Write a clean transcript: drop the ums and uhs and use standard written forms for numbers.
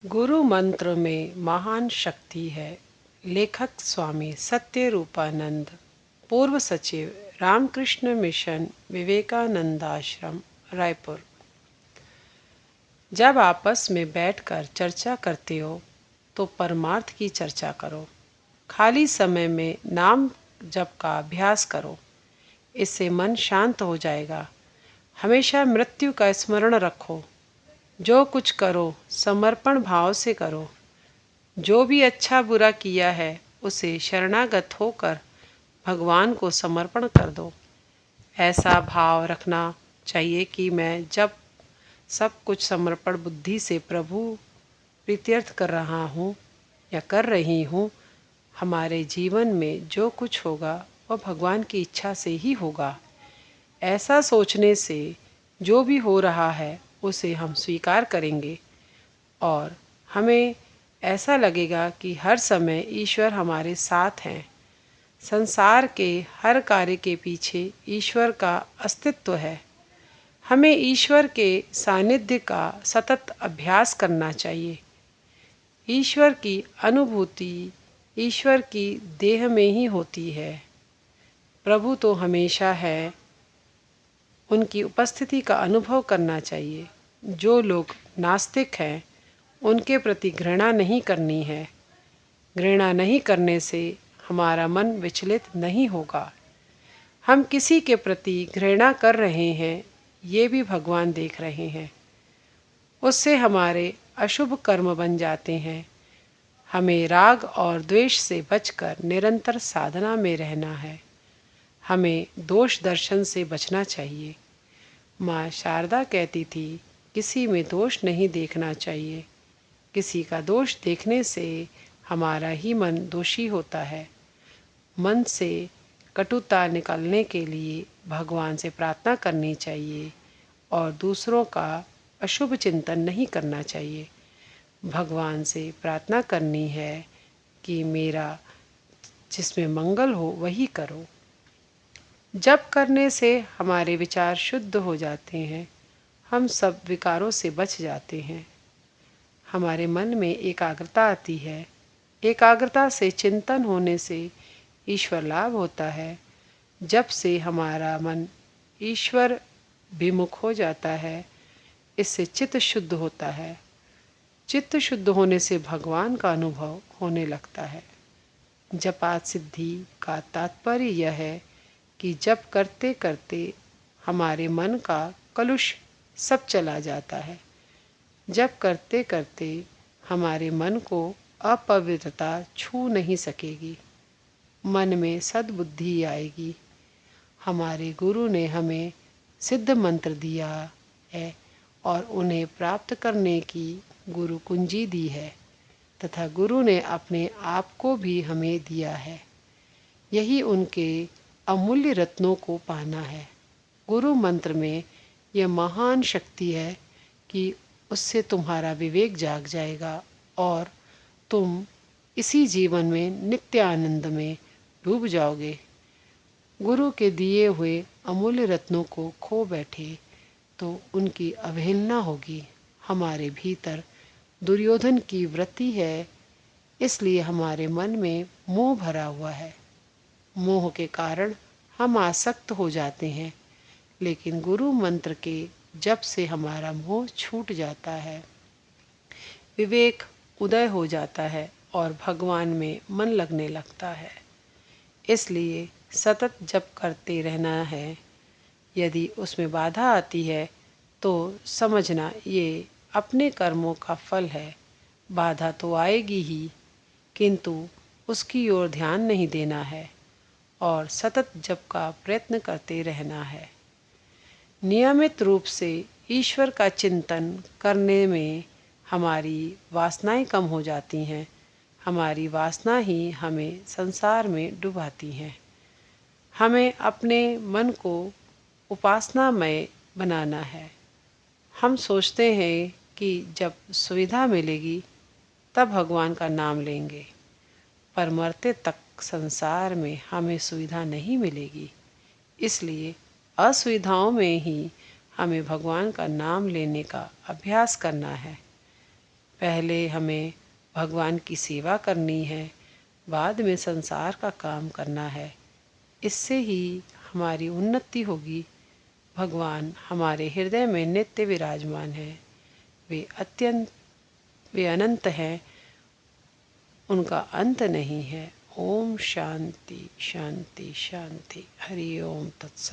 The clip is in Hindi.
गुरु मंत्र में महान शक्ति है। लेखक स्वामी सत्यरूपानंद, पूर्व सचिव रामकृष्ण मिशन, विवेकानंद आश्रम, रायपुर। जब आपस में बैठकर चर्चा करते हो तो परमार्थ की चर्चा करो। खाली समय में नाम जप का अभ्यास करो, इससे मन शांत हो जाएगा। हमेशा मृत्यु का स्मरण रखो। जो कुछ करो समर्पण भाव से करो। जो भी अच्छा बुरा किया है उसे शरणागत होकर भगवान को समर्पण कर दो। ऐसा भाव रखना चाहिए कि मैं जब सब कुछ समर्पण बुद्धि से प्रभु प्रीत्यर्थ कर रहा हूँ या कर रही हूँ। हमारे जीवन में जो कुछ होगा वह भगवान की इच्छा से ही होगा। ऐसा सोचने से जो भी हो रहा है उसे हम स्वीकार करेंगे और हमें ऐसा लगेगा कि हर समय ईश्वर हमारे साथ हैं। संसार के हर कार्य के पीछे ईश्वर का अस्तित्व है। हमें ईश्वर के सानिध्य का सतत अभ्यास करना चाहिए। ईश्वर की अनुभूति ईश्वर की देह में ही होती है। प्रभु तो हमेशा है, उनकी उपस्थिति का अनुभव करना चाहिए। जो लोग नास्तिक हैं उनके प्रति घृणा नहीं करनी है। घृणा नहीं करने से हमारा मन विचलित नहीं होगा। हम किसी के प्रति घृणा कर रहे हैं ये भी भगवान देख रहे हैं। उससे हमारे अशुभ कर्म बन जाते हैं। हमें राग और द्वेष से बचकर निरंतर साधना में रहना है। हमें दोष दर्शन से बचना चाहिए। माँ शारदा कहती थी, किसी में दोष नहीं देखना चाहिए। किसी का दोष देखने से हमारा ही मन दोषी होता है। मन से कटुता निकालने के लिए भगवान से प्रार्थना करनी चाहिए और दूसरों का अशुभ चिंतन नहीं करना चाहिए। भगवान से प्रार्थना करनी है कि मेरा जिसमें मंगल हो वही करो। जप करने से हमारे विचार शुद्ध हो जाते हैं। हम सब विकारों से बच जाते हैं। हमारे मन में एकाग्रता आती है। एकाग्रता से चिंतन होने से ईश्वर लाभ होता है। जब से हमारा मन ईश्वर विमुख हो जाता है, इससे चित्त शुद्ध होता है। चित्त शुद्ध होने से भगवान का अनुभव होने लगता है। जपात सिद्धि का तात्पर्य यह है कि जप करते करते हमारे मन का कलुष सब चला जाता है। जप करते करते हमारे मन को अपवित्रता छू नहीं सकेगी। मन में सद्बुद्धि आएगी। हमारे गुरु ने हमें सिद्ध मंत्र दिया है और उन्हें प्राप्त करने की गुरु कुंजी दी है तथा गुरु ने अपने आप को भी हमें दिया है। यही उनके अमूल्य रत्नों को पाना है। गुरु मंत्र में यह महान शक्ति है कि उससे तुम्हारा विवेक जाग जाएगा और तुम इसी जीवन में नित्य आनंद में डूब जाओगे। गुरु के दिए हुए अमूल्य रत्नों को खो बैठे तो उनकी अवहेलना होगी। हमारे भीतर दुर्योधन की वृत्ति है, इसलिए हमारे मन में मोह भरा हुआ है। मोह के कारण हम आसक्त हो जाते हैं, लेकिन गुरु मंत्र के जप से हमारा मोह छूट जाता है। विवेक उदय हो जाता है और भगवान में मन लगने लगता है। इसलिए सतत जप करते रहना है। यदि उसमें बाधा आती है तो समझना ये अपने कर्मों का फल है। बाधा तो आएगी ही, किंतु उसकी ओर ध्यान नहीं देना है और सतत जप का प्रयत्न करते रहना है। नियमित रूप से ईश्वर का चिंतन करने में हमारी वासनाएं कम हो जाती हैं। हमारी वासना ही हमें संसार में डुबाती हैं। हमें अपने मन को उपासनामय बनाना है। हम सोचते हैं कि जब सुविधा मिलेगी तब भगवान का नाम लेंगे, पर मरते तक संसार में हमें सुविधा नहीं मिलेगी। इसलिए असुविधाओं में ही हमें भगवान का नाम लेने का अभ्यास करना है। पहले हमें भगवान की सेवा करनी है, बाद में संसार का काम करना है। इससे ही हमारी उन्नति होगी। भगवान हमारे हृदय में नित्य विराजमान हैं। वे अनंत हैं, उनका अंत नहीं है। ओम शांति शांति शांति। हरि ओम तत्सत।